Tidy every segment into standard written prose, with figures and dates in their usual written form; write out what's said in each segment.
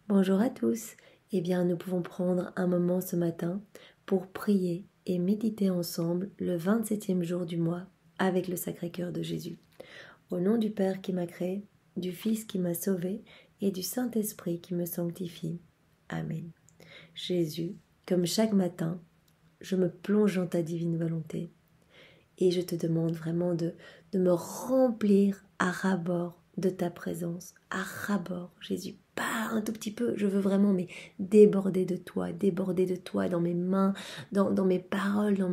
Bonjour à tous. Eh bien, nous pouvons prendre un moment ce matin pour prier et méditer ensemble le 27e jour du mois avec le Sacré-Cœur de Jésus. Au nom du Père qui m'a créé, du Fils qui m'a sauvé et du Saint-Esprit qui me sanctifie. Amen. Jésus, comme chaque matin, je me plonge dans ta divine volonté et je te demande vraiment de me remplir à ras-bord de ta présence, à ras-bord, Jésus. Pas un tout petit peu, je veux vraiment déborder de toi dans mes mains, dans mes paroles, dans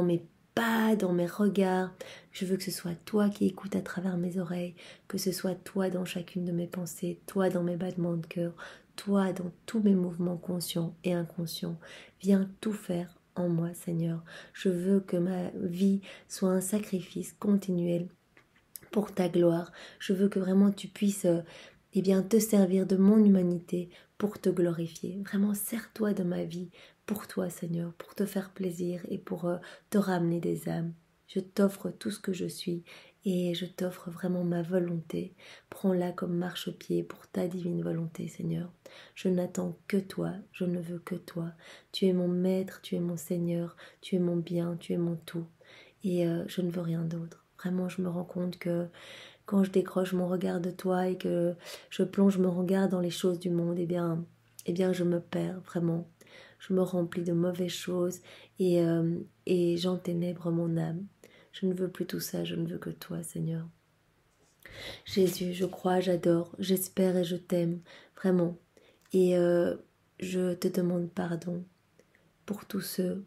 mes pas, dans mes regards. Je veux que ce soit toi qui écoutes à travers mes oreilles, que ce soit toi dans chacune de mes pensées, toi dans mes battements de cœur, toi dans tous mes mouvements conscients et inconscients. Viens tout faire en moi, Seigneur. Je veux que ma vie soit un sacrifice continuel pour ta gloire. Je veux que vraiment tu puisses te servir de mon humanité pour te glorifier. Vraiment, sers-toi de ma vie pour toi, Seigneur, pour te faire plaisir et pour te ramener des âmes. Je t'offre tout ce que je suis et je t'offre vraiment ma volonté. Prends-la comme marchepied pour ta divine volonté, Seigneur. Je n'attends que toi, je ne veux que toi. Tu es mon maître, tu es mon Seigneur, tu es mon bien, tu es mon tout. Et je ne veux rien d'autre. Vraiment, je me rends compte que quand je décroche mon regard de toi et que je plonge mon regard dans les choses du monde, eh bien je me perds vraiment. Je me remplis de mauvaises choses et j'enténèbre mon âme. Je ne veux plus tout ça, je ne veux que toi, Seigneur. Jésus, je crois, j'adore, j'espère et je t'aime, vraiment. Et je te demande pardon pour tous ceux,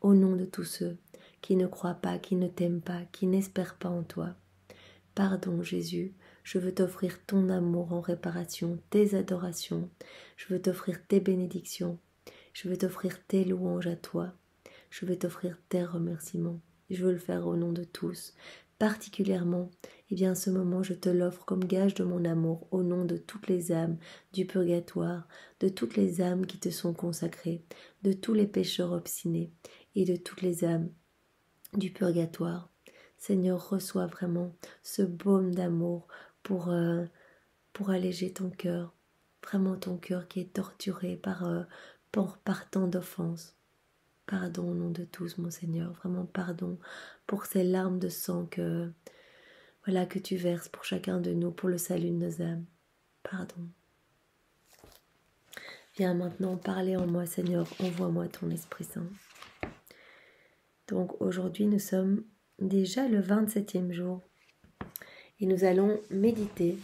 au nom de tous ceux qui ne croient pas, qui ne t'aiment pas, qui n'espèrent pas en toi. Pardon, Jésus, je veux t'offrir ton amour en réparation, tes adorations, je veux t'offrir tes bénédictions, je veux t'offrir tes louanges à toi, je veux t'offrir tes remerciements, je veux le faire au nom de tous. Particulièrement, ce moment je te l'offre comme gage de mon amour au nom de toutes les âmes du purgatoire, de toutes les âmes qui te sont consacrées, de tous les pécheurs obstinés et de toutes les âmes du purgatoire. Seigneur, reçois vraiment ce baume d'amour pour alléger ton cœur, vraiment ton cœur qui est torturé par tant d'offenses. Pardon au nom de tous, mon Seigneur, vraiment pardon pour ces larmes de sang que tu verses pour chacun de nous, pour le salut de nos âmes. Pardon. Viens maintenant parler en moi, Seigneur, envoie-moi ton Esprit Saint. Donc aujourd'hui, nous sommes déjà le 27e jour et nous allons méditer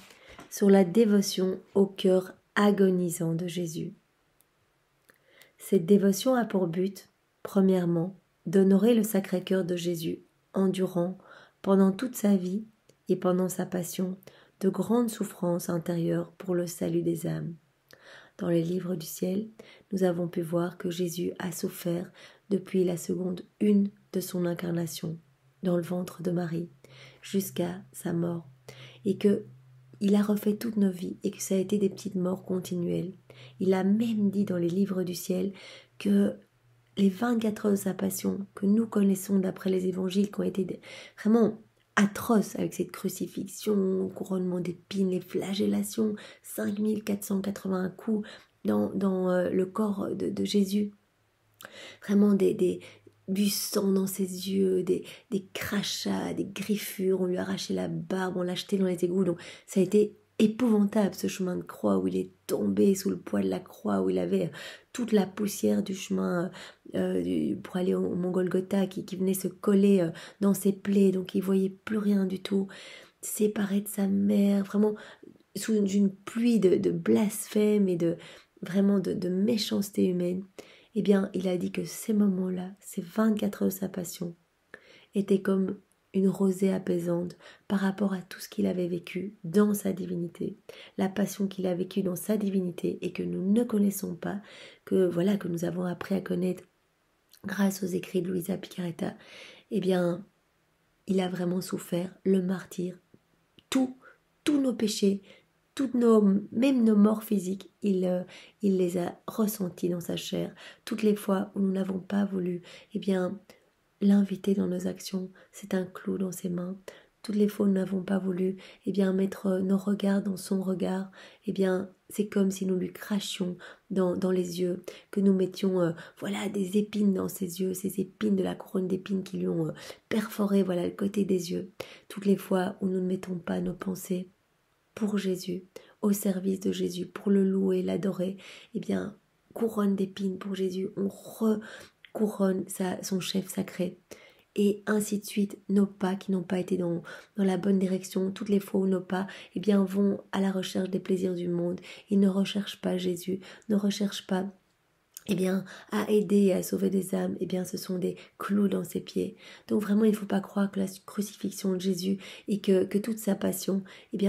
sur la dévotion au cœur agonisant de Jésus. Cette dévotion a pour but, premièrement, d'honorer le Sacré-Cœur de Jésus, endurant, pendant toute sa vie et pendant sa passion, de grandes souffrances intérieures pour le salut des âmes. Dans les livres du ciel, nous avons pu voir que Jésus a souffert depuis la seconde 1 de son incarnation, dans le ventre de Marie, jusqu'à sa mort, et que il a refait toutes nos vies et que ça a été des petites morts continuelles. Il a même dit dans les livres du ciel que les 24 heures de sa passion que nous connaissons d'après les évangiles qui ont été vraiment atroces avec cette crucifixion, couronnement d'épines, les flagellations, 5481 coups dans le corps de Jésus. Vraiment du sang dans ses yeux, des crachats, des griffures, on lui a arraché la barbe, on l'a jeté dans les égouts. Donc ça a été épouvantable ce chemin de croix où il est tombé sous le poids de la croix, où il avait toute la poussière du chemin pour aller au Mont Golgotha qui venait se coller dans ses plaies, donc il voyait plus rien du tout, séparé de sa mère, vraiment sous une pluie de blasphème et de méchanceté humaine. Eh bien, il a dit que ces moments-là, ces 24 heures de sa passion, étaient comme une rosée apaisante par rapport à tout ce qu'il avait vécu dans sa divinité, la passion qu'il a vécue dans sa divinité et que nous ne connaissons pas, que nous avons appris à connaître grâce aux écrits de Luisa Piccarreta. Eh bien, il a vraiment souffert le martyre, tous nos péchés, même nos morts physiques, il les a ressentis dans sa chair. Toutes les fois où nous n'avons pas voulu, l'inviter dans nos actions, c'est un clou dans ses mains. toutes les fois où nous n'avons pas voulu mettre nos regards dans son regard, c'est comme si nous lui crachions dans les yeux, que nous mettions des épines dans ses yeux, ces épines de la couronne d'épines qui lui ont perforé le côté des yeux. Toutes les fois où nous ne mettons pas nos pensées pour Jésus, au service de Jésus, pour le louer, l'adorer, couronne d'épines pour Jésus, on recouronne son chef sacré. Et ainsi de suite, nos pas qui n'ont pas été dans la bonne direction, toutes les fois où nos pas vont à la recherche des plaisirs du monde, ils ne recherchent pas Jésus, ne recherchent pas à aider et à sauver des âmes, ce sont des clous dans ses pieds. Donc vraiment, il ne faut pas croire que la crucifixion de Jésus et que toute sa passion,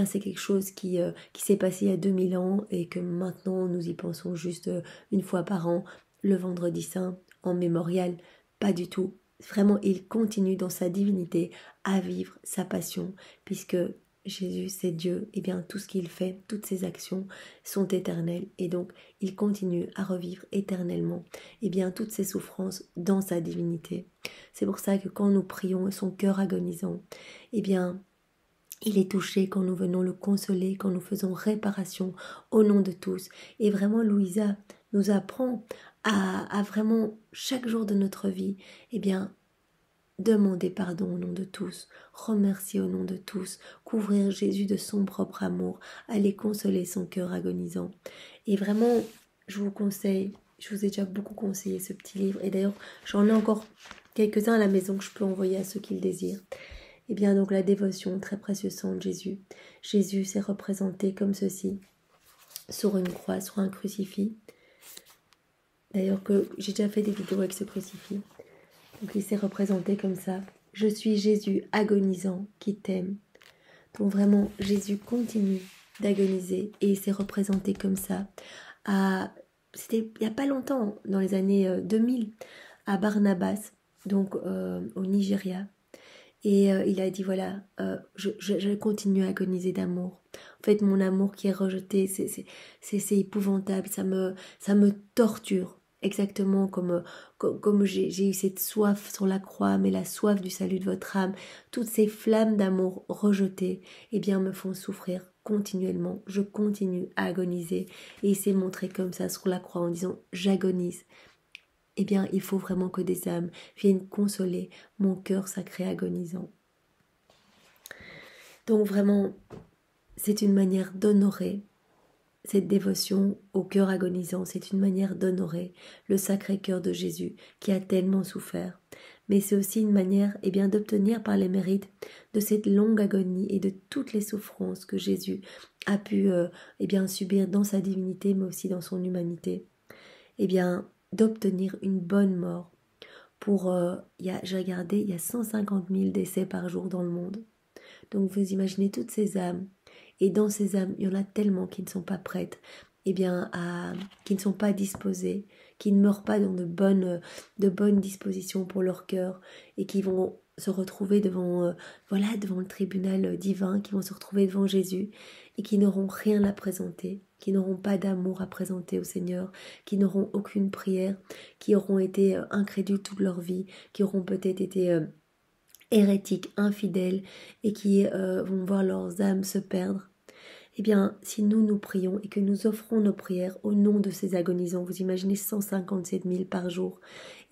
c'est quelque chose qui s'est passé il y a 2000 ans et que maintenant nous y pensons juste une fois par an, le vendredi saint, en mémorial. Pas du tout. Vraiment, il continue dans sa divinité à vivre sa passion, puisque Jésus, c'est Dieu, tout ce qu'il fait, toutes ses actions sont éternelles, et donc il continue à revivre éternellement toutes ses souffrances dans sa divinité. C'est pour ça que quand nous prions son cœur agonisant, il est touché quand nous venons le consoler, quand nous faisons réparation au nom de tous. Et vraiment, Louisa nous apprend à vraiment, chaque jour de notre vie, demander pardon au nom de tous, remercier au nom de tous, couvrir Jésus de son propre amour, aller consoler son cœur agonisant. Et vraiment, je vous conseille, je vous ai déjà beaucoup conseillé ce petit livre, et d'ailleurs, j'en ai encore quelques-uns à la maison que je peux envoyer à ceux qui le désirent. Donc la dévotion, très précieux sang de Jésus. Jésus s'est représenté comme ceci, sur une croix, sur un crucifix. D'ailleurs, que j'ai déjà fait des vidéos avec ce crucifix. Donc il s'est représenté comme ça. Je suis Jésus agonisant qui t'aime. Donc vraiment, Jésus continue d'agoniser et il s'est représenté comme ça. C'était il n'y a pas longtemps, dans les années 2000, à Barnabas, donc au Nigeria. Et il a dit je continue à agoniser d'amour. En fait, mon amour qui est rejeté, c'est épouvantable, ça me torture. Exactement comme j'ai eu cette soif sur la croix, mais la soif du salut de votre âme, toutes ces flammes d'amour rejetées, me font souffrir continuellement. Je continue à agoniser. Et il s'est montré comme ça sur la croix en disant j'agonise. Il faut vraiment que des âmes viennent consoler mon cœur sacré agonisant. Donc vraiment, c'est une manière d'honorer cette dévotion au cœur agonisant, c'est une manière d'honorer le sacré cœur de Jésus qui a tellement souffert. Mais c'est aussi une manière d'obtenir par les mérites de cette longue agonie et de toutes les souffrances que Jésus a pu subir dans sa divinité, mais aussi dans son humanité. D'obtenir une bonne mort. J'ai regardé, il y a 150 000 décès par jour dans le monde. Donc vous imaginez toutes ces âmes. Et dans ces âmes, il y en a tellement qui ne sont pas prêtes, qui ne sont pas disposées, qui ne meurent pas dans de bonnes dispositions pour leur cœur et qui vont se retrouver devant le tribunal divin, qui vont se retrouver devant Jésus et qui n'auront rien à présenter, qui n'auront pas d'amour à présenter au Seigneur, qui n'auront aucune prière, qui auront été incrédules toute leur vie, qui auront peut-être été hérétiques, infidèles et qui vont voir leurs âmes se perdre. Si nous prions et que nous offrons nos prières au nom de ces agonisants, vous imaginez 157 000 par jour,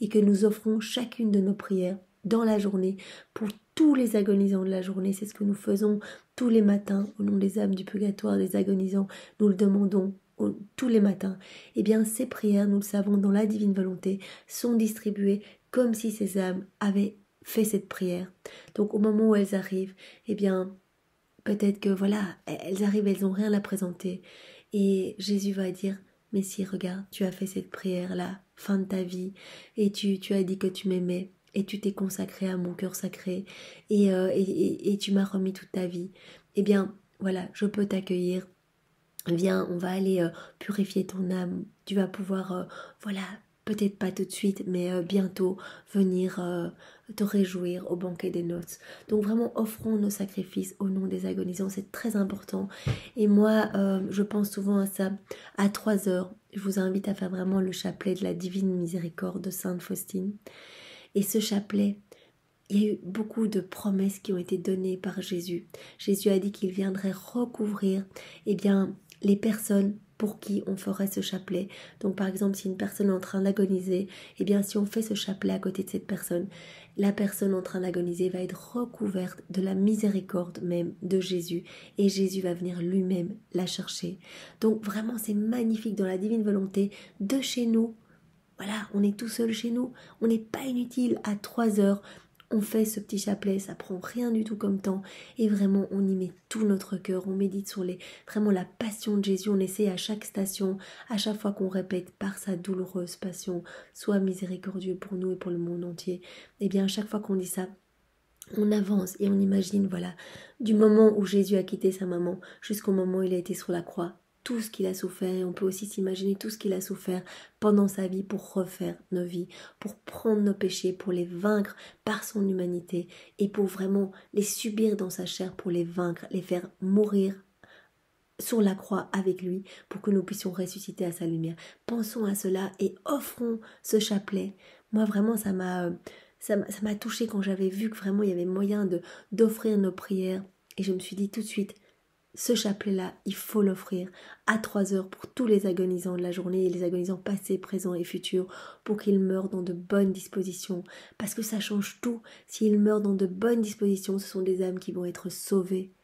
et que nous offrons chacune de nos prières dans la journée pour tous les agonisants de la journée, c'est ce que nous faisons tous les matins au nom des âmes du purgatoire, des agonisants, nous le demandons tous les matins. Ces prières, nous le savons, dans la divine volonté, sont distribuées comme si ces âmes avaient fait cette prière. Donc au moment où elles arrivent, peut-être que elles arrivent, elles n'ont rien à présenter. Et Jésus va dire, mais si, regarde, tu as fait cette prière-là, fin de ta vie, et tu as dit que tu m'aimais, et tu t'es consacré à mon cœur sacré, et tu m'as remis toute ta vie. Je peux t'accueillir. Viens, on va aller purifier ton âme. Tu vas pouvoir, peut-être pas tout de suite, mais bientôt venir te réjouir au banquet des noces. Donc vraiment, offrons nos sacrifices au nom des agonisants, c'est très important. Et moi, je pense souvent à ça, à 3 heures. Je vous invite à faire vraiment le chapelet de la divine miséricorde de Sainte Faustine. Et ce chapelet, il y a eu beaucoup de promesses qui ont été données par Jésus. Jésus a dit qu'il viendrait recouvrir les personnes pour qui on ferait ce chapelet. Donc par exemple, si une personne est en train d'agoniser, si on fait ce chapelet à côté de cette personne, la personne en train d'agoniser va être recouverte de la miséricorde même de Jésus et Jésus va venir lui-même la chercher. Donc vraiment c'est magnifique dans la divine volonté de chez nous. Voilà, on est tout seul chez nous, on n'est pas inutile. À 3 heures, on fait ce petit chapelet, ça prend rien du tout comme temps et vraiment on y met tout notre cœur, on médite sur vraiment la passion de Jésus, on essaie à chaque station, à chaque fois qu'on répète par sa douloureuse passion, sois miséricordieux pour nous et pour le monde entier. À chaque fois qu'on dit ça, on avance et on imagine, voilà, du moment où Jésus a quitté sa maman jusqu'au moment où il a été sur la croix, tout ce qu'il a souffert, et on peut aussi s'imaginer tout ce qu'il a souffert pendant sa vie pour refaire nos vies, pour prendre nos péchés, pour les vaincre par son humanité et pour vraiment les subir dans sa chair, pour les vaincre, les faire mourir sur la croix avec lui pour que nous puissions ressusciter à sa lumière. Pensons à cela et offrons ce chapelet. Moi vraiment ça m'a touchée quand j'avais vu que vraiment il y avait moyen d'offrir nos prières et je me suis dit tout de suite, ce chapelet-là, il faut l'offrir à 3 heures pour tous les agonisants de la journée et les agonisants passés, présents et futurs pour qu'ils meurent dans de bonnes dispositions parce que ça change tout. S'ils meurent dans de bonnes dispositions, ce sont des âmes qui vont être sauvées.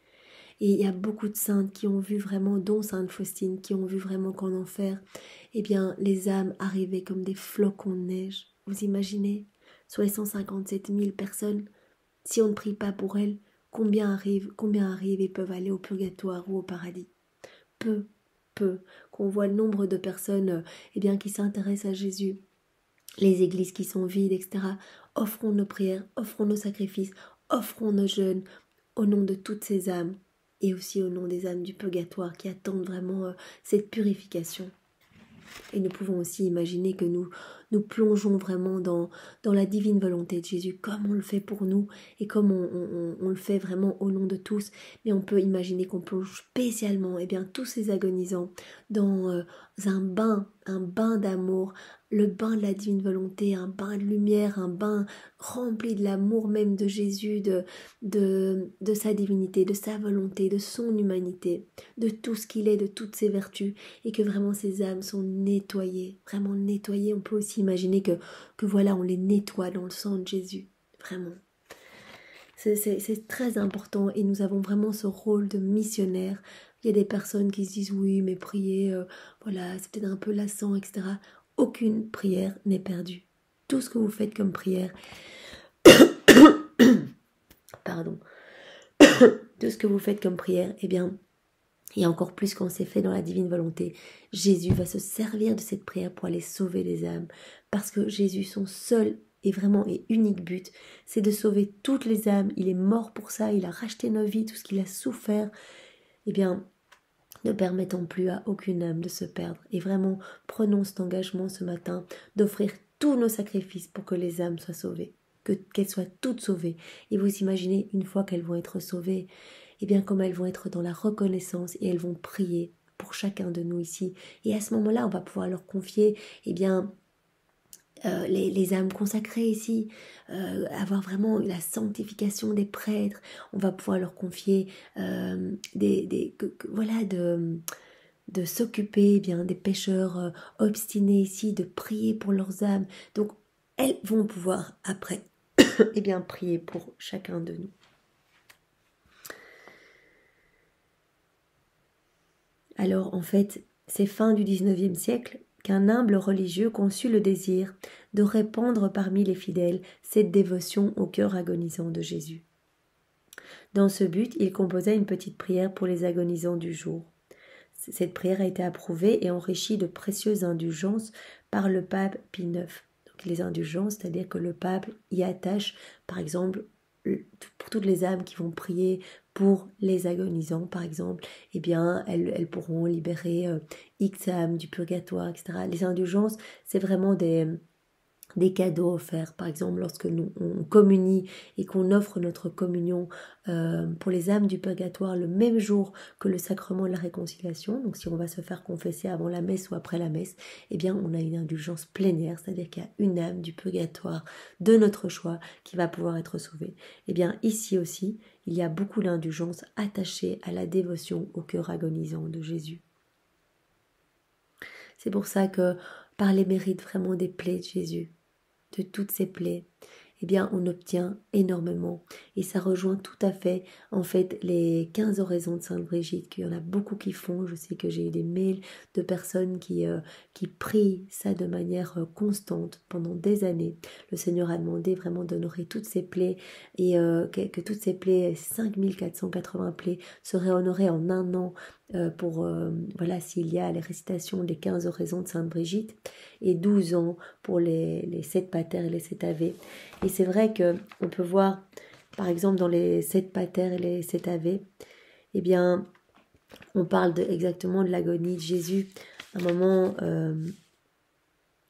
Et il y a beaucoup de saintes qui ont vu vraiment, dont Sainte Faustine, qui ont vu vraiment qu'en enfer, les âmes arrivaient comme des flocons de neige. Vous imaginez, sur les 157 000 personnes, si on ne prie pas pour elles, combien arrivent et peuvent aller au purgatoire ou au paradis? Peu. Qu'on voit le nombre de personnes qui s'intéressent à Jésus, les églises qui sont vides, etc. Offrons nos prières, offrons nos sacrifices, offrons nos jeûnes au nom de toutes ces âmes et aussi au nom des âmes du purgatoire qui attendent vraiment cette purification. Et nous pouvons aussi imaginer que nous plongeons vraiment dans la divine volonté de Jésus, comme on le fait pour nous et comme on le fait vraiment au nom de tous. Mais on peut imaginer qu'on plonge spécialement tous ces agonisants dans un bain d'amour, le bain de la divine volonté, un bain de lumière, un bain rempli de l'amour même de Jésus, de sa divinité, de sa volonté, de son humanité, de tout ce qu'il est, de toutes ses vertus, et que vraiment ces âmes sont nettoyées, vraiment nettoyées. On peut aussi imaginer que voilà, on les nettoie dans le sang de Jésus, vraiment. C'est très important et nous avons vraiment ce rôle de missionnaire. Il y a des personnes qui se disent oui, mais prier, voilà, c'est peut-être un peu lassant, etc. Aucune prière n'est perdue. Tout ce que vous faites comme prière, pardon, tout ce que vous faites comme prière, et encore plus quand c'est fait dans la divine volonté, Jésus va se servir de cette prière pour aller sauver les âmes. Parce que Jésus, son seul et vraiment et unique but, c'est de sauver toutes les âmes. Il est mort pour ça, il a racheté nos vies, tout ce qu'il a souffert. Ne permettons plus à aucune âme de se perdre. Et vraiment, prenons cet engagement ce matin d'offrir tous nos sacrifices pour que les âmes soient sauvées. Qu'elles soient toutes sauvées. Et vous imaginez, une fois qu'elles vont être sauvées, comme elles vont être dans la reconnaissance et elles vont prier pour chacun de nous ici. Et à ce moment-là, on va pouvoir leur confier, les âmes consacrées ici, avoir vraiment la sanctification des prêtres. On va pouvoir leur confier de s'occuper des pécheurs obstinés ici, de prier pour leurs âmes. Donc elles vont pouvoir après prier pour chacun de nous. Alors en fait, c'est fin du 19e siècle qu'un humble religieux conçut le désir de répandre parmi les fidèles cette dévotion au cœur agonisant de Jésus. Dans ce but, il composa une petite prière pour les agonisants du jour. Cette prière a été approuvée et enrichie de précieuses indulgences par le pape Pie IX. Donc les indulgences, c'est-à-dire que le pape y attache, par exemple, pour toutes les âmes qui vont prier pour les agonisants, par exemple, elles pourront libérer X âmes du purgatoire, etc. Les indulgences, c'est vraiment des cadeaux offerts. Par exemple, lorsque on communie et qu'on offre notre communion pour les âmes du purgatoire le même jour que le sacrement de la réconciliation, donc si on va se faire confesser avant la messe ou après la messe, eh bien on a une indulgence plénière, c'est-à-dire qu'il y a une âme du purgatoire de notre choix qui va pouvoir être sauvée. Eh bien ici aussi, il y a beaucoup d'indulgence attachée à la dévotion au cœur agonisant de Jésus. C'est pour ça que par les mérites vraiment des plaies de Jésus, de toutes ces plaies, eh bien on obtient énormément. Et ça rejoint tout à fait, en fait, les 15 oraisons de Sainte Brigitte, qu'il y en a beaucoup qui font. Je sais que j'ai eu des mails de personnes qui prient ça de manière constante pendant des années. Le Seigneur a demandé vraiment d'honorer toutes ces plaies et que toutes ces plaies, 5480 plaies, seraient honorées en un an voilà, s'il y a les récitations des 15 oraisons de Sainte Brigitte et 12 ans pour les 7 pater et les 7 ave. Et c'est vrai qu'on peut voir, par exemple, dans les 7 pater et les 7 ave, eh bien, on parle exactement de l'agonie de Jésus. Un moment,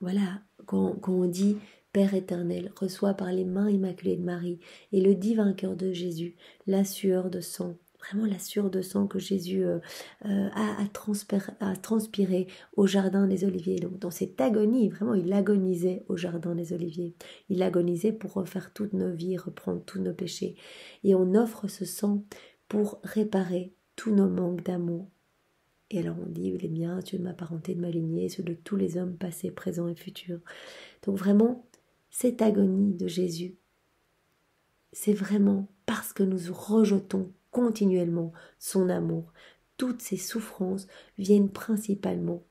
voilà, quand on dit « Père éternel, reçois par les mains immaculées de Marie et le divin cœur de Jésus la sueur de sang », vraiment la sueur de sang que Jésus a transpiré au jardin des Oliviers. Donc dans cette agonie, vraiment il agonisait au jardin des Oliviers. Il agonisait pour refaire toutes nos vies, reprendre tous nos péchés. Et on offre ce sang pour réparer tous nos manques d'amour. Et alors on dit, les miens, ceux de ma parenté, de ma lignée, ceux de tous les hommes passés, présents et futurs. Donc vraiment, cette agonie de Jésus, c'est vraiment parce que nous rejetons continuellement son amour. Toutes ces souffrances viennent principalement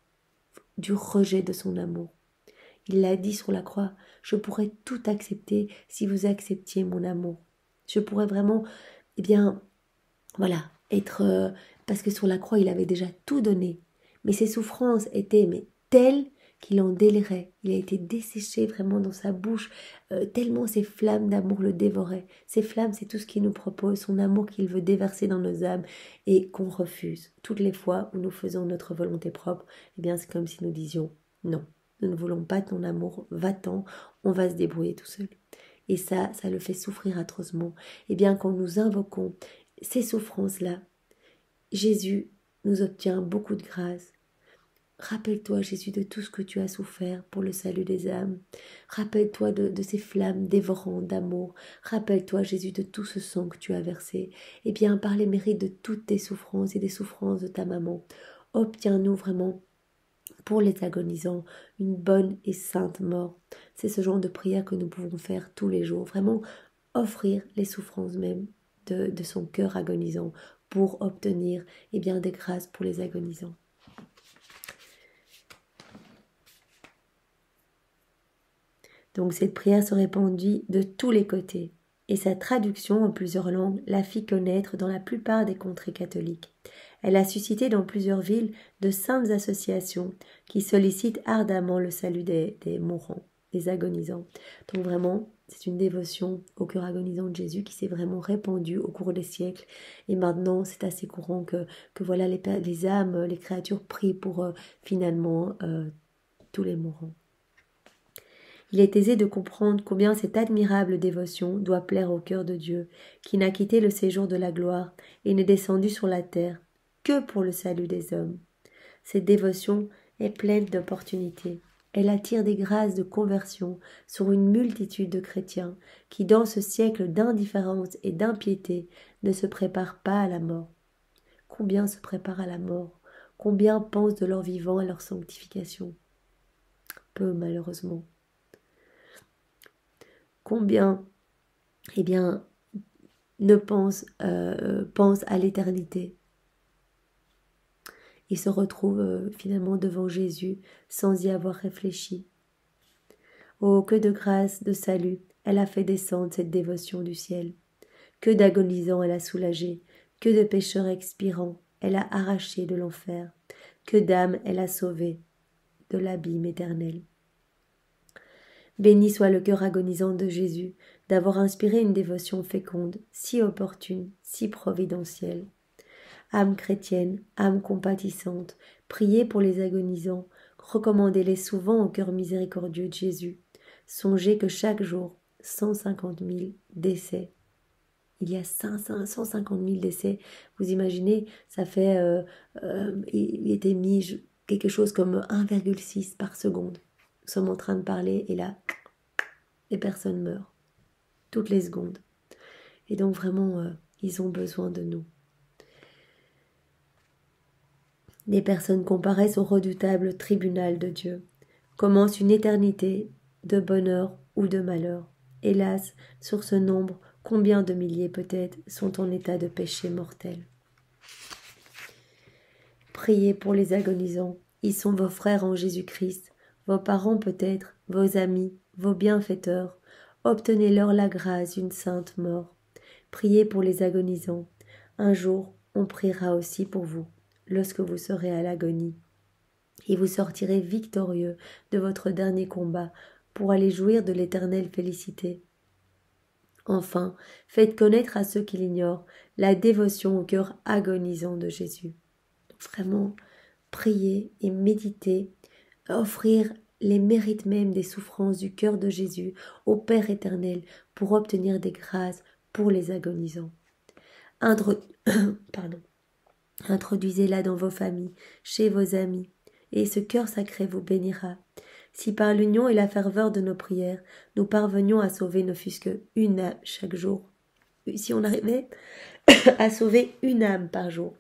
du rejet de son amour. Il l'a dit sur la croix, je pourrais tout accepter si vous acceptiez mon amour. Je pourrais vraiment, eh bien, voilà, être... parce que sur la croix, il avait déjà tout donné. Mais ses souffrances étaient telles qu'il en délirait. Il a été desséché vraiment dans sa bouche, tellement ces flammes d'amour le dévoraient. Ces flammes, c'est tout ce qu'il nous propose, son amour qu'il veut déverser dans nos âmes et qu'on refuse. Toutes les fois où nous faisons notre volonté propre, eh bien c'est comme si nous disions non, nous ne voulons pas ton amour, va-t'en, on va se débrouiller tout seul. Et ça le fait souffrir atrocement. Eh bien quand nous invoquons ces souffrances-là, Jésus nous obtient beaucoup de grâce. Rappelle-toi, Jésus, de tout ce que tu as souffert pour le salut des âmes. Rappelle-toi de ces flammes dévorantes d'amour. Rappelle-toi, Jésus, de tout ce sang que tu as versé. Eh bien, par les mérites de toutes tes souffrances et des souffrances de ta maman, obtiens-nous vraiment, pour les agonisants, une bonne et sainte mort. C'est ce genre de prière que nous pouvons faire tous les jours. Vraiment, offrir les souffrances même de son cœur agonisant pour obtenir bien, des grâces pour les agonisants. Donc cette prière se répandit de tous les côtés, et sa traduction en plusieurs langues la fit connaître dans la plupart des contrées catholiques. Elle a suscité dans plusieurs villes de saintes associations qui sollicitent ardemment le salut des mourants, des agonisants. Donc vraiment, c'est une dévotion au cœur agonisant de Jésus qui s'est vraiment répandue au cours des siècles. Et maintenant, c'est assez courant que voilà les âmes, les créatures prient pour finalement tous les mourants. Il est aisé de comprendre combien cette admirable dévotion doit plaire au cœur de Dieu, qui n'a quitté le séjour de la gloire et n'est descendu sur la terre que pour le salut des hommes. Cette dévotion est pleine d'opportunités. Elle attire des grâces de conversion sur une multitude de chrétiens qui, dans ce siècle d'indifférence et d'impiété, ne se préparent pas à la mort. Combien se préparent à la mort? Combien pensent de leur vivant à leur sanctification? Peu, malheureusement. Combien, ne pensent à l'éternité et se retrouvent finalement devant Jésus sans y avoir réfléchi. Oh, que de grâce, de salut, elle a fait descendre cette dévotion du ciel. Que d'agonisants elle a soulagé, que de pécheurs expirants elle a arraché de l'enfer, que d'âmes elle a sauvées de l'abîme éternel. Béni soit le cœur agonisant de Jésus d'avoir inspiré une dévotion féconde, si opportune, si providentielle. Âme chrétienne, âme compatissante, priez pour les agonisants, recommandez-les souvent au cœur miséricordieux de Jésus. Songez que chaque jour, 150 000 décès. Il y a 150 000 décès. Vous imaginez, ça fait, il était mis quelque chose comme 1,6 par seconde. Nous sommes en train de parler et là, les personnes meurent. Toutes les secondes. Et donc vraiment, ils ont besoin de nous. Les personnes comparaissent au redoutable tribunal de Dieu. Commence une éternité de bonheur ou de malheur. Hélas, sur ce nombre, combien de milliers peut-être sont en état de péché mortel. Priez pour les agonisants. Ils sont vos frères en Jésus-Christ, vos parents peut-être, vos amis, vos bienfaiteurs. Obtenez-leur la grâce d'une sainte mort. Priez pour les agonisants. Un jour, on priera aussi pour vous, lorsque vous serez à l'agonie. Et vous sortirez victorieux de votre dernier combat pour aller jouir de l'éternelle félicité. Enfin, faites connaître à ceux qui l'ignorent la dévotion au cœur agonisant de Jésus. Vraiment, prier et méditer, offrir les mérites même des souffrances du cœur de Jésus au Père éternel pour obtenir des grâces pour les agonisants. Introduisez-la dans vos familles, chez vos amis, et ce cœur sacré vous bénira. Si par l'union et la ferveur de nos prières, nous parvenions à sauver ne fût-ce qu'une âme chaque jour, si on arrivait à sauver une âme par jour,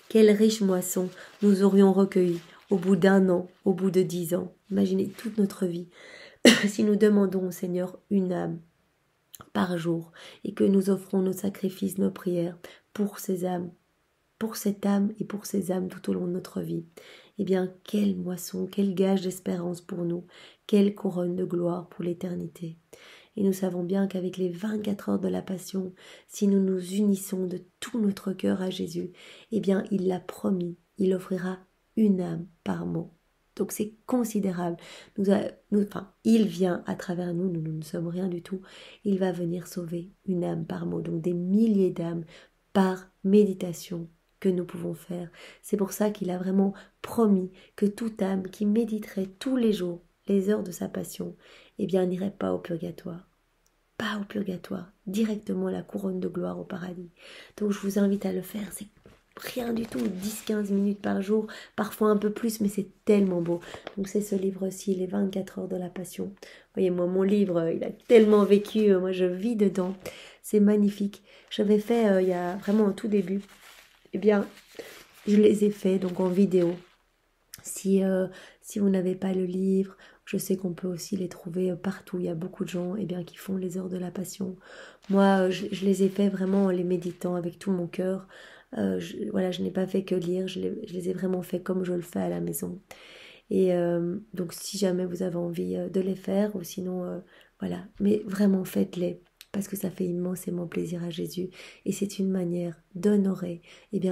quelle riche moisson nous aurions recueillie au bout d'1 an, au bout de 10 ans. Imaginez toute notre vie. Si nous demandons au Seigneur une âme par jour et que nous offrons nos sacrifices, nos prières pour ces âmes, pour cette âme et pour ces âmes tout au long de notre vie, eh bien, quelle moisson, quel gage d'espérance pour nous, quelle couronne de gloire pour l'éternité. Et nous savons bien qu'avec les 24 heures de la Passion, si nous nous unissons de tout notre cœur à Jésus, eh bien, il l'a promis, il offrira une âme par mot. Donc c'est considérable. Il vient à travers nous, nous ne sommes rien du tout. Il va venir sauver une âme par mot, donc des milliers d'âmes par méditation que nous pouvons faire. C'est pour ça qu'il a vraiment promis que toute âme qui méditerait tous les jours les heures de sa passion, eh bien, n'irait pas au purgatoire. Pas au purgatoire, directement à la couronne de gloire au paradis. Donc je vous invite à le faire, c'est rien du tout, 10-15 minutes par jour, parfois un peu plus, mais c'est tellement beau. Donc c'est ce livre-ci, les 24 heures de la Passion. Vous voyez, moi, mon livre, il a tellement vécu, moi je vis dedans, c'est magnifique. J'avais fait, il y a vraiment au tout début, eh bien, je les ai faits donc en vidéo. Si vous n'avez pas le livre, je sais qu'on peut aussi les trouver partout. Il y a beaucoup de gens qui font les heures de la Passion. Moi, je les ai fait vraiment en les méditant avec tout mon cœur. Je n'ai pas fait que lire, je les ai vraiment fait comme je le fais à la maison. Et donc, si jamais vous avez envie de les faire, ou sinon, voilà. Mais vraiment, faites-les, parce que ça fait immensément plaisir à Jésus. Et c'est une manière d'honorer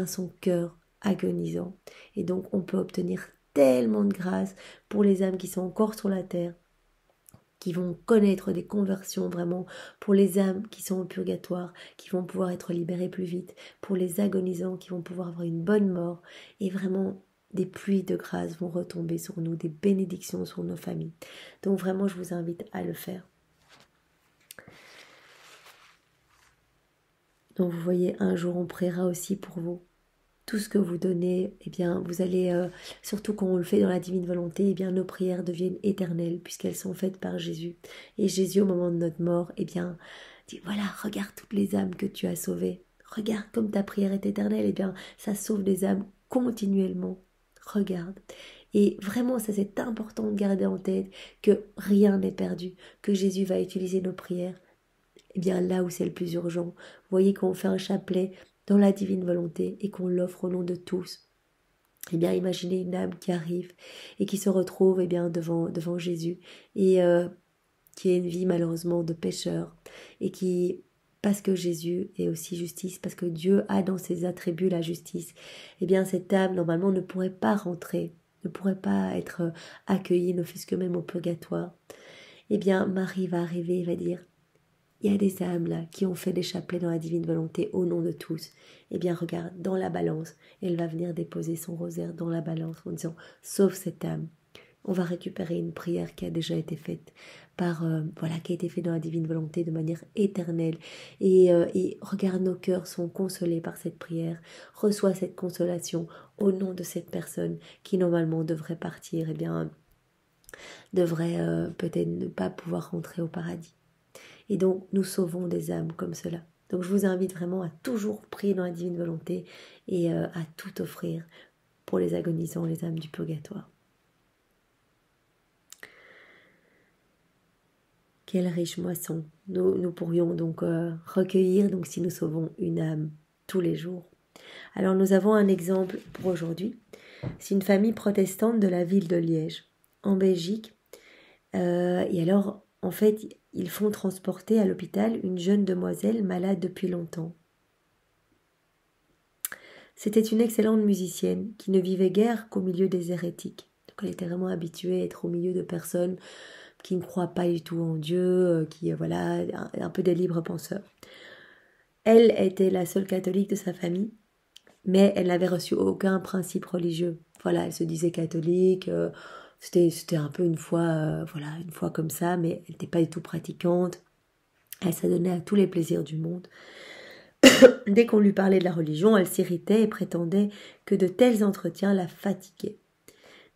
son cœur agonisant. Et donc, on peut obtenir tellement de grâce pour les âmes qui sont encore sur la terre, qui vont connaître des conversions vraiment, pour les âmes qui sont au purgatoire, qui vont pouvoir être libérées plus vite, pour les agonisants qui vont pouvoir avoir une bonne mort, et vraiment des pluies de grâce vont retomber sur nous, des bénédictions sur nos familles. Donc vraiment, je vous invite à le faire. Donc vous voyez, un jour on priera aussi pour vous. Tout ce que vous donnez, vous allez, surtout quand on le fait dans la divine volonté, nos prières deviennent éternelles puisqu'elles sont faites par Jésus. Et Jésus, au moment de notre mort, dit, voilà, regarde toutes les âmes que tu as sauvées. Regarde comme ta prière est éternelle, ça sauve des âmes continuellement. Regarde. Et vraiment, ça c'est important de garder en tête que rien n'est perdu, que Jésus va utiliser nos prières, là où c'est le plus urgent. Vous voyez qu'on fait un chapelet dans la divine volonté et qu'on l'offre au nom de tous. Imaginez une âme qui arrive et qui se retrouve devant Jésus et qui a une vie malheureusement de pécheur et qui, parce que Jésus est aussi justice, parce que Dieu a dans ses attributs la justice, cette âme normalement ne pourrait pas rentrer, ne pourrait pas être accueillie, ne fût-ce que même au purgatoire. Marie va arriver et va dire, il y a des âmes là qui ont fait des chapelets dans la divine volonté au nom de tous. Regarde, dans la balance, elle va venir déposer son rosaire dans la balance en disant, sauve cette âme. on va récupérer une prière qui a déjà été faite qui a été faite dans la divine volonté de manière éternelle. Et regarde, nos cœurs sont consolés par cette prière. Reçois cette consolation au nom de cette personne qui normalement devrait partir, devrait peut-être ne pas pouvoir rentrer au paradis. Et donc, nous sauvons des âmes comme cela. Donc, je vous invite vraiment à toujours prier dans la divine volonté et à tout offrir pour les agonisants, les âmes du purgatoire. Quelle riche moisson nous pourrions donc recueillir donc si nous sauvons une âme tous les jours. Alors, nous avons un exemple pour aujourd'hui. C'est une famille protestante de la ville de Liège, en Belgique. Et alors, en fait, ils font transporter à l'hôpital une jeune demoiselle malade depuis longtemps. C'était une excellente musicienne qui ne vivait guère qu'au milieu des hérétiques. Donc elle était vraiment habituée à être au milieu de personnes qui ne croient pas du tout en Dieu, un peu des libres penseurs. Elle était la seule catholique de sa famille, mais elle n'avait reçu aucun principe religieux. Voilà, elle se disait catholique, c'était un peu une fois comme ça, mais elle n'était pas du tout pratiquante. Elle s'adonnait à tous les plaisirs du monde. Dès qu'on lui parlait de la religion, elle s'irritait et prétendait que de tels entretiens la fatiguaient.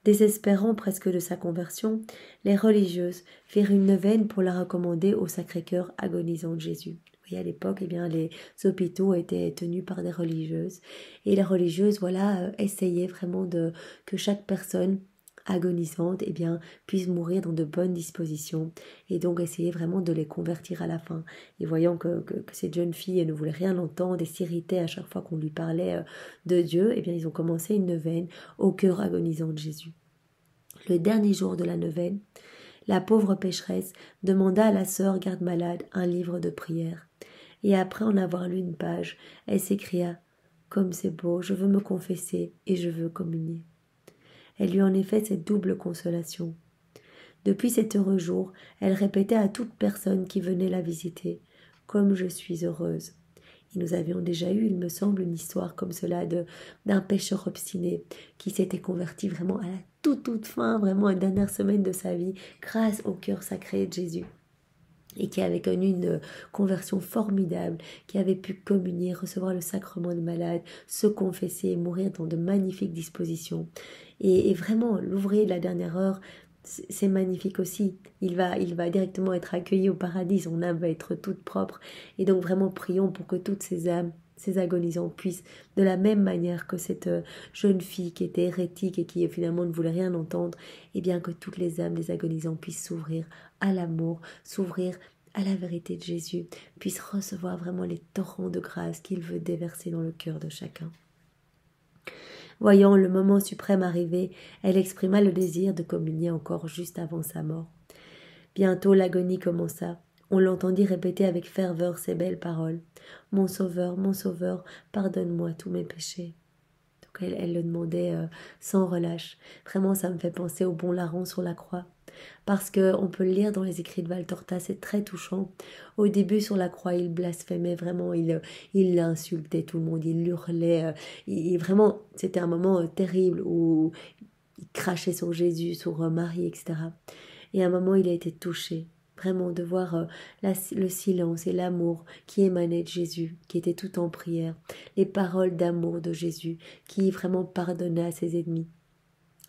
Désespérant presque de sa conversion, les religieuses firent une neuvaine pour la recommander au Sacré-Cœur agonisant de Jésus. Vous voyez, à l'époque, les hôpitaux étaient tenus par des religieuses. Et les religieuses, essayaient vraiment que chaque personne agonisante puisse mourir dans de bonnes dispositions et donc essayer vraiment de les convertir à la fin. Et voyant que cette jeune fille ne voulait rien entendre et s'irritait à chaque fois qu'on lui parlait de Dieu, ils ont commencé une neuvaine au cœur agonisant de Jésus. Le dernier jour de la neuvaine, la pauvre pécheresse demanda à la sœur garde-malade un livre de prière. Et après en avoir lu une page, elle s'écria « Comme c'est beau, je veux me confesser et je veux communier ». Elle eut en effet cette double consolation. Depuis cet heureux jour, elle répétait à toute personne qui venait la visiter « Comme je suis heureuse ». Et nous avions déjà eu, il me semble, une histoire comme cela d'un pécheur obstiné qui s'était converti vraiment à la toute fin, vraiment à la dernière semaine de sa vie, grâce au cœur sacré de Jésus. Et qui avait connu une conversion formidable, qui avait pu communier, recevoir le sacrement de malade, se confesser et mourir dans de magnifiques dispositions. Et vraiment, l'ouvrier de la dernière heure, c'est magnifique aussi. Il va directement être accueilli au paradis, son âme va être toute propre. Et donc vraiment, prions pour que toutes ces âmes, ces agonisants puissent, de la même manière que cette jeune fille qui était hérétique et qui finalement ne voulait rien entendre, que toutes les âmes des agonisants puissent s'ouvrir à l'amour, s'ouvrir à la vérité de Jésus, puissent recevoir vraiment les torrents de grâce qu'il veut déverser dans le cœur de chacun. Voyant le moment suprême arriver, elle exprima le désir de communier encore juste avant sa mort. Bientôt l'agonie commença. On l'entendit répéter avec ferveur ces belles paroles. « Mon Sauveur, pardonne-moi tous mes péchés. » Donc elle le demandait sans relâche. Vraiment, ça me fait penser au bon larron sur la croix. Parce qu'on peut le lire dans les écrits de Valtorta, c'est très touchant. Au début, sur la croix, il blasphémait vraiment, il insultait tout le monde, il hurlait. Vraiment, c'était un moment terrible où il crachait sur Jésus, sur Marie, etc. Et à un moment, il a été touché. Vraiment, de voir le silence et l'amour qui émanait de Jésus, qui était tout en prière. Les paroles d'amour de Jésus, qui vraiment pardonnait à ses ennemis.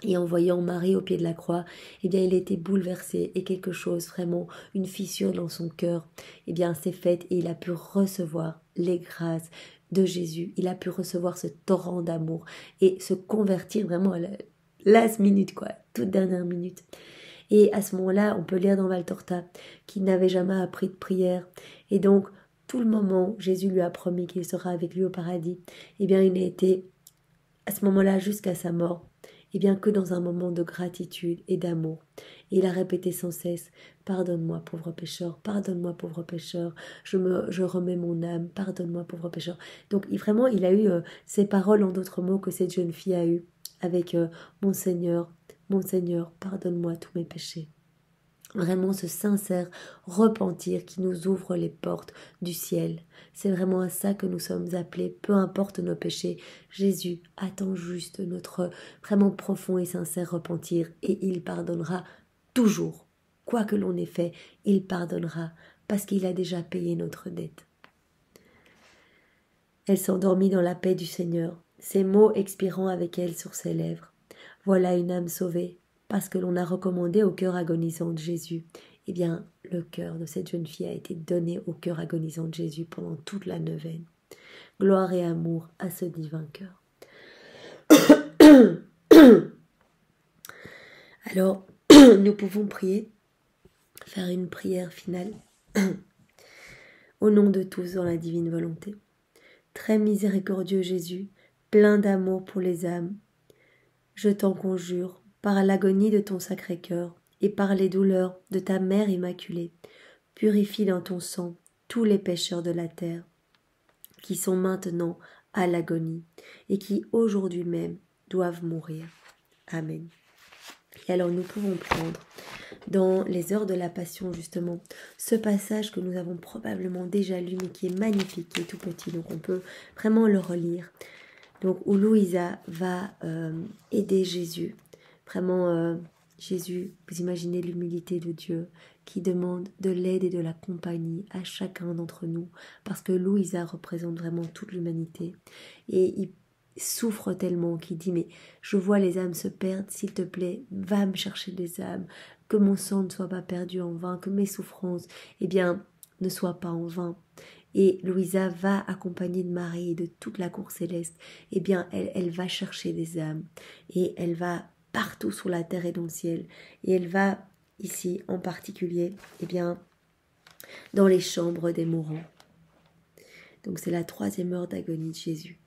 Et en voyant Marie au pied de la croix, il était bouleversé et quelque chose, vraiment, une fissure dans son cœur, s'est faite et il a pu recevoir les grâces de Jésus. Il a pu recevoir ce torrent d'amour et se convertir vraiment à la last minute, toute dernière minute. Et à ce moment-là, on peut lire dans Valtorta qu'il n'avait jamais appris de prière. Et donc, tout le moment, Jésus lui a promis qu'il sera avec lui au paradis. Il a été, à ce moment-là, jusqu'à sa mort, que dans un moment de gratitude et d'amour. Et il a répété sans cesse, « Pardonne-moi, pauvre pécheur, je remets mon âme, pardonne-moi, pauvre pécheur. » Donc, vraiment, il a eu ces paroles en d'autres mots que cette jeune fille a eu avec Mon Seigneur, pardonne-moi tous mes péchés. Vraiment ce sincère repentir qui nous ouvre les portes du ciel. C'est vraiment à ça que nous sommes appelés, peu importe nos péchés. Jésus attend juste notre vraiment profond et sincère repentir et il pardonnera toujours. Quoi que l'on ait fait, il pardonnera parce qu'il a déjà payé notre dette. Elle s'endormit dans la paix du Seigneur, ces mots expirant avec elle sur ses lèvres. Voilà une âme sauvée, parce que l'on a recommandé au cœur agonisant de Jésus. Eh bien, le cœur de cette jeune fille a été donné au cœur agonisant de Jésus pendant toute la neuvaine. Gloire et amour à ce divin cœur. Alors, nous pouvons prier, faire une prière finale, au nom de tous dans la divine volonté. Très miséricordieux Jésus, plein d'amour pour les âmes, je t'en conjure, par l'agonie de ton Sacré-Cœur et par les douleurs de ta Mère Immaculée, purifie dans ton sang tous les pécheurs de la terre, qui sont maintenant à l'agonie et qui aujourd'hui même doivent mourir. Amen. Et alors nous pouvons prendre dans les heures de la Passion justement ce passage que nous avons probablement déjà lu mais qui est magnifique, qui est tout petit, donc on peut vraiment le relire. Donc où Louisa va aider Jésus. Vraiment, Jésus, vous imaginez l'humilité de Dieu qui demande de l'aide et de la compagnie à chacun d'entre nous. Parce que Louisa représente vraiment toute l'humanité. Et il souffre tellement qu'il dit, mais je vois les âmes se perdre, s'il te plaît, va me chercher des âmes. Que mon sang ne soit pas perdu en vain, que mes souffrances, eh bien, ne soient pas en vain. Et Louisa va accompagnée de Marie et de toute la cour céleste, eh bien elle va chercher des âmes et elle va partout sur la terre et dans le ciel et elle va ici en particulier eh bien dans les chambres des mourants. Donc c'est la 3e heure d'agonie de Jésus.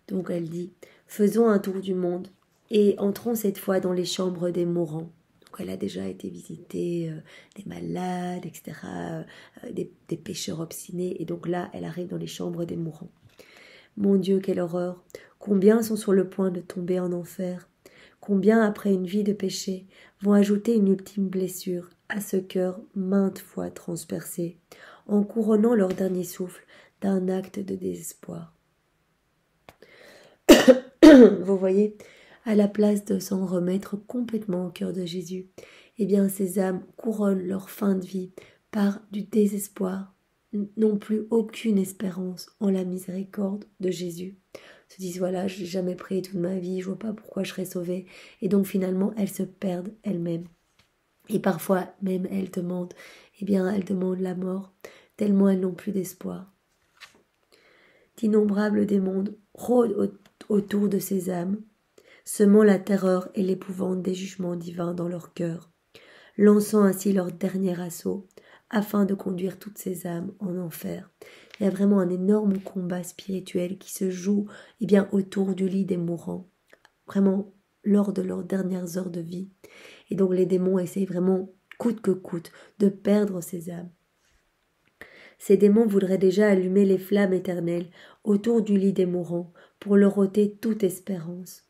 Donc elle dit, faisons un tour du monde et entrons cette fois dans les chambres des mourants. Donc elle a déjà été visiter des malades, etc., des pécheurs obstinés. Et donc là, elle arrive dans les chambres des mourants. Mon Dieu, quelle horreur! Combien sont sur le point de tomber en enfer? Combien, après une vie de péché, vont ajouter une ultime blessure à ce cœur maintes fois transpercé, en couronnant leur dernier souffle d'un acte de désespoir? Vous voyez, à la place de s'en remettre complètement au cœur de Jésus, eh bien ces âmes couronnent leur fin de vie par du désespoir, n'ont plus aucune espérance en la miséricorde de Jésus. Se disent voilà, je n'ai jamais prié toute ma vie, je vois pas pourquoi je serais sauvée. Et donc finalement, elles se perdent elles-mêmes. Et parfois même elles demandent la mort, tellement elles n'ont plus d'espoir. D'innombrables démons rôdent autour de ces âmes, semant la terreur et l'épouvante des jugements divins dans leur cœur, lançant ainsi leur dernier assaut, afin de conduire toutes ces âmes en enfer. Il y a vraiment un énorme combat spirituel qui se joue autour du lit des mourants, vraiment lors de leurs dernières heures de vie. Et donc les démons essayent vraiment, coûte que coûte, de perdre ces âmes. Ces démons voudraient déjà allumer les flammes éternelles autour du lit des mourants pour leur ôter toute espérance.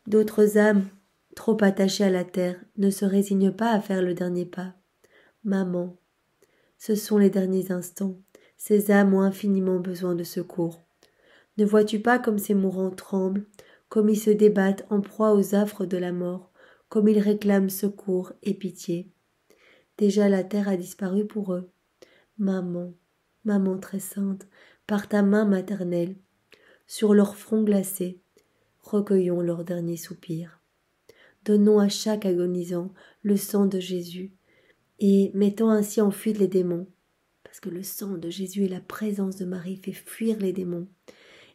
D'autres âmes, trop attachées à la terre, ne se résignent pas à faire le dernier pas. Maman, ce sont les derniers instants. Ces âmes ont infiniment besoin de secours. Ne vois-tu pas comme ces mourants tremblent, comme ils se débattent en proie aux affres de la mort, comme ils réclament secours et pitié? Déjà la terre a disparu pour eux. Maman, maman très sainte, par ta main maternelle, sur leur front glacé, recueillons leurs derniers soupirs. Donnons à chaque agonisant le sang de Jésus, et mettons ainsi en fuite les démons, parce que le sang de Jésus et la présence de Marie fait fuir les démons.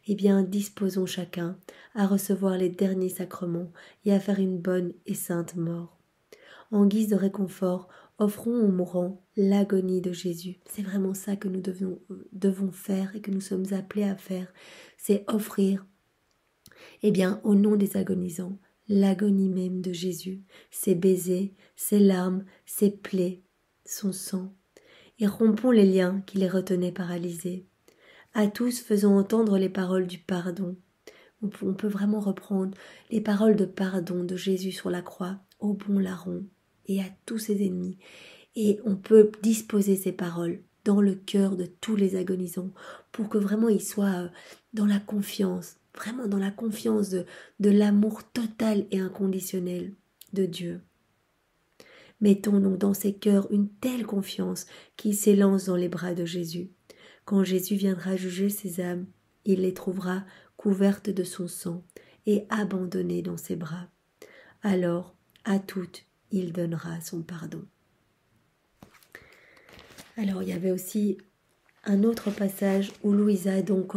Eh bien, disposons chacun à recevoir les derniers sacrements et à faire une bonne et sainte mort. En guise de réconfort, offrons aux mourants l'agonie de Jésus. C'est vraiment ça que nous devons faire et que nous sommes appelés à faire. C'est offrir, au nom des agonisants, l'agonie même de Jésus, ses baisers, ses larmes, ses plaies, son sang. Et rompons les liens qui les retenaient paralysés. À tous faisons entendre les paroles du pardon. On peut vraiment reprendre les paroles de pardon de Jésus sur la croix, au bon larron. et à tous ses ennemis. Et on peut disposer ces paroles dans le cœur de tous les agonisants pour que vraiment ils soient dans la confiance, vraiment dans la confiance de l'amour total et inconditionnel de Dieu. Mettons donc dans ces cœurs une telle confiance qu'ils s'élancent dans les bras de Jésus. Quand Jésus viendra juger ces âmes, il les trouvera couvertes de son sang et abandonnées dans ses bras. Alors, à toutes, il donnera son pardon. Alors, il y avait aussi un autre passage où Louisa, donc,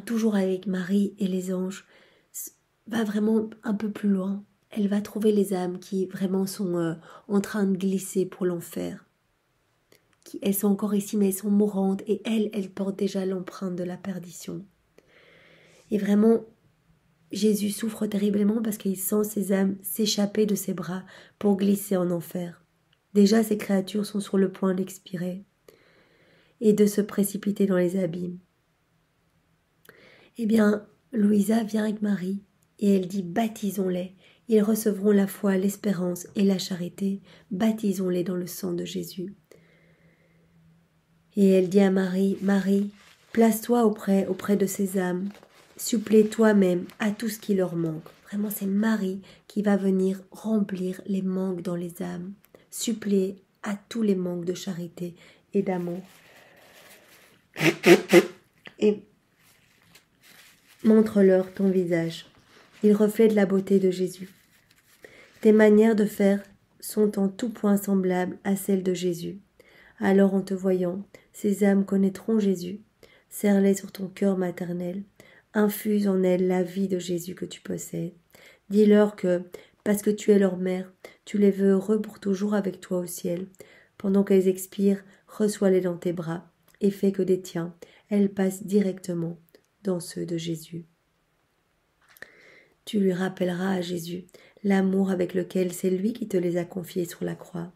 toujours avec Marie et les anges, va vraiment un peu plus loin. Elle va trouver les âmes qui vraiment sont en train de glisser pour l'enfer. Elles sont encore ici, mais elles sont mourantes, et elles portent déjà l'empreinte de la perdition. Et vraiment, Jésus souffre terriblement parce qu'il sent ces âmes s'échapper de ses bras pour glisser en enfer. Déjà, ces créatures sont sur le point d'expirer et de se précipiter dans les abîmes. Eh bien, Louisa vient avec Marie et elle dit « Baptisons-les ». Ils recevront la foi, l'espérance et la charité. Baptisons-les dans le sang de Jésus. Et elle dit à Marie, « Marie, place-toi auprès de ces âmes. Supplée toi-même à tout ce qui leur manque. » Vraiment, c'est Marie qui va venir remplir les manques dans les âmes. Suppléer à tous les manques de charité et d'amour. Et montre-leur ton visage. Il reflète la beauté de Jésus. Tes manières de faire sont en tout point semblables à celles de Jésus. Alors en te voyant, ces âmes connaîtront Jésus. Serre-les sur ton cœur maternel. Infuse en elles la vie de Jésus que tu possèdes. Dis-leur que, parce que tu es leur mère, tu les veux heureux pour toujours avec toi au ciel. Pendant qu'elles expirent, reçois-les dans tes bras et fais que des tiens, elles passent directement dans ceux de Jésus. Tu lui rappelleras à Jésus l'amour avec lequel c'est lui qui te les a confiés sur la croix.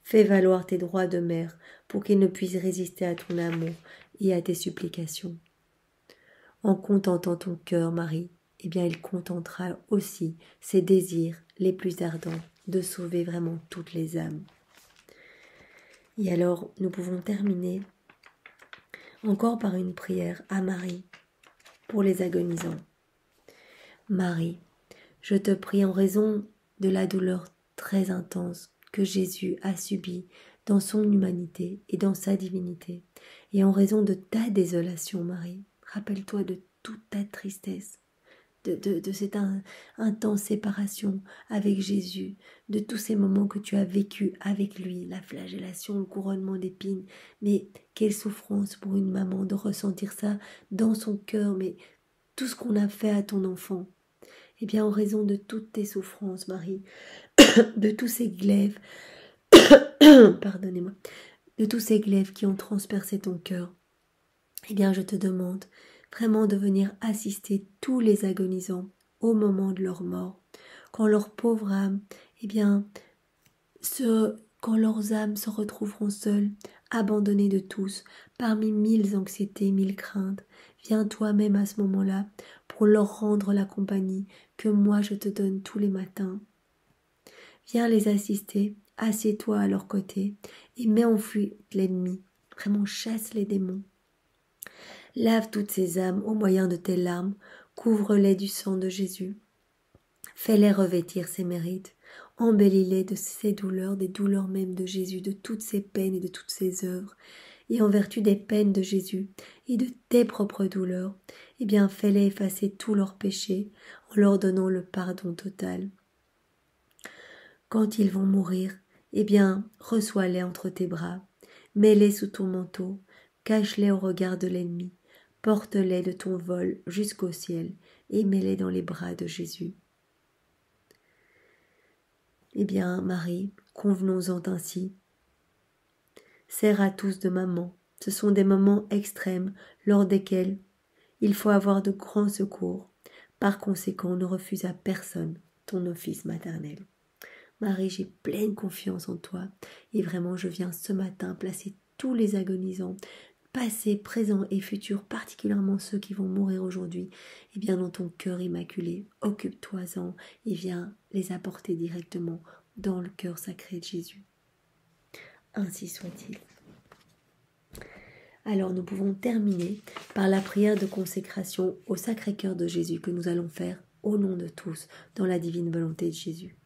Fais valoir tes droits de mère pour qu'il ne puisse résister à ton amour et à tes supplications. En contentant ton cœur, Marie, eh bien il contentera aussi ses désirs les plus ardents de sauver vraiment toutes les âmes. Et alors, nous pouvons terminer encore par une prière à Marie pour les agonisants. Marie, je te prie en raison de la douleur très intense que Jésus a subie dans son humanité et dans sa divinité, et en raison de ta désolation, Marie, rappelle-toi de toute ta tristesse, de cette intense séparation avec Jésus, de tous ces moments que tu as vécus avec lui, la flagellation, le couronnement d'épines, mais quelle souffrance pour une maman de ressentir ça dans son cœur, mais tout ce qu'on a fait à ton enfant. Eh bien, en raison de toutes tes souffrances, Marie, de tous ces glaives, pardonnez-moi, de tous ces glaives qui ont transpercé ton cœur, eh bien, je te demande vraiment de venir assister tous les agonisants au moment de leur mort, quand leur pauvre âme, eh bien, quand leurs âmes se retrouveront seules, abandonnées de tous, parmi 1000 anxiétés, 1000 craintes, viens toi-même à ce moment-là pour leur rendre la compagnie que moi je te donne tous les matins. Viens les assister, assieds-toi à leur côté et mets en fuite l'ennemi, vraiment chasse les démons. Lave toutes ces âmes au moyen de tes larmes, couvre-les du sang de Jésus. Fais-les revêtir ses mérites, embellis-les de ses douleurs, des douleurs même de Jésus, de toutes ses peines et de toutes ses œuvres. Et en vertu des peines de Jésus et de tes propres douleurs, eh bien fais-les effacer tous leurs péchés en leur donnant le pardon total. Quand ils vont mourir, eh bien reçois-les entre tes bras, mets-les sous ton manteau, cache-les au regard de l'ennemi, porte-les de ton vol jusqu'au ciel et mets-les dans les bras de Jésus. Eh bien, Marie, convenons-en ainsi. Serre à tous de maman. Ce sont des moments extrêmes lors desquels il faut avoir de grands secours. Par conséquent, ne refuse à personne ton office maternel. Marie, j'ai pleine confiance en toi et vraiment je viens ce matin placer tous les agonisants, passés, présents et futurs, particulièrement ceux qui vont mourir aujourd'hui, et bien dans ton cœur immaculé, occupe-toi-en et viens les apporter directement dans le cœur sacré de Jésus. Ainsi soit-il. Alors nous pouvons terminer par la prière de consécration au Sacré-Cœur de Jésus que nous allons faire au nom de tous dans la divine volonté de Jésus.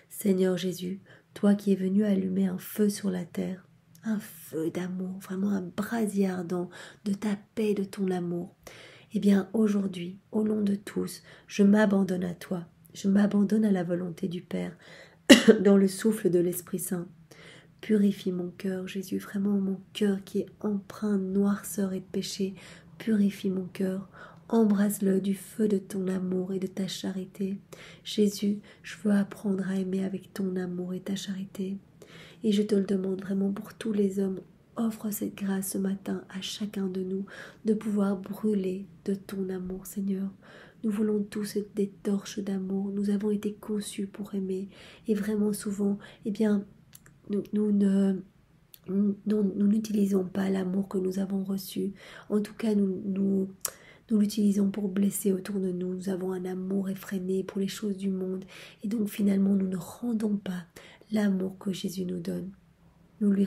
Seigneur Jésus, toi qui es venu allumer un feu sur la terre, un feu d'amour, vraiment un brasier ardent de ta paix, de ton amour, eh bien aujourd'hui, au nom de tous, je m'abandonne à toi, je m'abandonne à la volonté du Père, dans le souffle de l'Esprit Saint. Purifie mon cœur, Jésus, vraiment mon cœur qui est empreint de noirceur et de péché. Purifie mon cœur, embrasse-le du feu de ton amour et de ta charité. Jésus, je veux apprendre à aimer avec ton amour et ta charité. Et je te le demande vraiment pour tous les hommes. Offre cette grâce ce matin à chacun de nous de pouvoir brûler de ton amour, Seigneur. Nous voulons tous être des torches d'amour. Nous avons été conçus pour aimer. Et vraiment souvent, eh bien, nous n'utilisons pas l'amour que nous avons reçu. En tout cas, nous l'utilisons pour blesser autour de nous. Nous avons un amour effréné pour les choses du monde. Et donc finalement, nous ne rendons pas l'amour que Jésus nous donne. Nous ne lui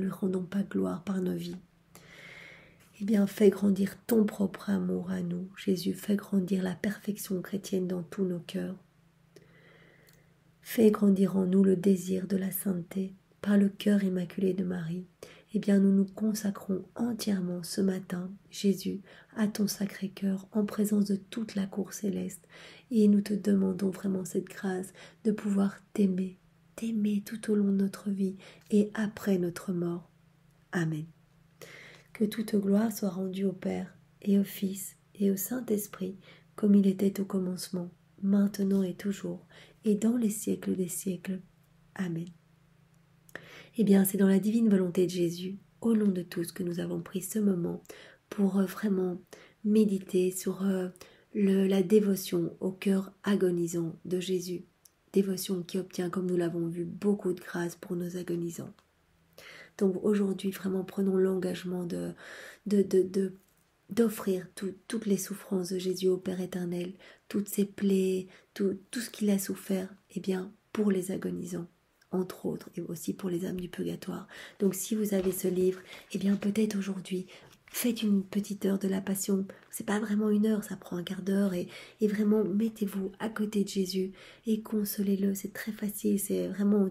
rendons pas gloire par nos vies. Eh bien, fais grandir ton propre amour à nous. Jésus, fais grandir la perfection chrétienne dans tous nos cœurs. Fais grandir en nous le désir de la sainteté par le cœur immaculé de Marie. Eh bien, nous nous consacrons entièrement ce matin, Jésus, à ton sacré cœur, en présence de toute la cour céleste. Et nous te demandons vraiment cette grâce de pouvoir t'aimer tout au long de notre vie et après notre mort. Amen. Que toute gloire soit rendue au Père et au Fils et au Saint-Esprit, comme il était au commencement, maintenant et toujours, et dans les siècles des siècles. Amen. Eh bien, c'est dans la divine volonté de Jésus, au nom de tous, que nous avons pris ce moment pour vraiment méditer sur la dévotion au cœur agonisant de Jésus. Dévotion qui obtient, comme nous l'avons vu, beaucoup de grâce pour nos agonisants. Donc aujourd'hui, vraiment, prenons l'engagement d'offrir toutes les souffrances de Jésus au Père éternel, toutes ses plaies, tout ce qu'il a souffert, eh bien, pour les agonisants, entre autres, et aussi pour les âmes du purgatoire. Donc si vous avez ce livre, eh bien peut-être aujourd'hui, faites une petite heure de la Passion. C'est pas vraiment une heure, ça prend un quart d'heure, et vraiment mettez-vous à côté de Jésus et consolez-le. C'est très facile, c'est vraiment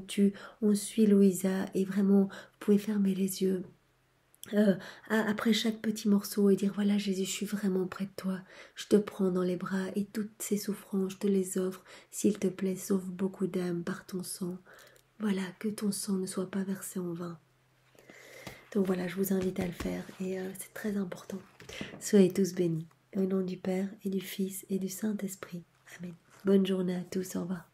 on suit Louisa, et vraiment vous pouvez fermer les yeux après chaque petit morceau et dire voilà Jésus, je suis vraiment près de toi, je te prends dans les bras et toutes ces souffrances je te les offre, s'il te plaît sauve beaucoup d'âmes par ton sang, voilà, que ton sang ne soit pas versé en vain. Donc voilà, je vous invite à le faire et c'est très important. Soyez tous bénis au nom du Père et du Fils et du Saint-Esprit. Amen. Bonne journée à tous, au revoir.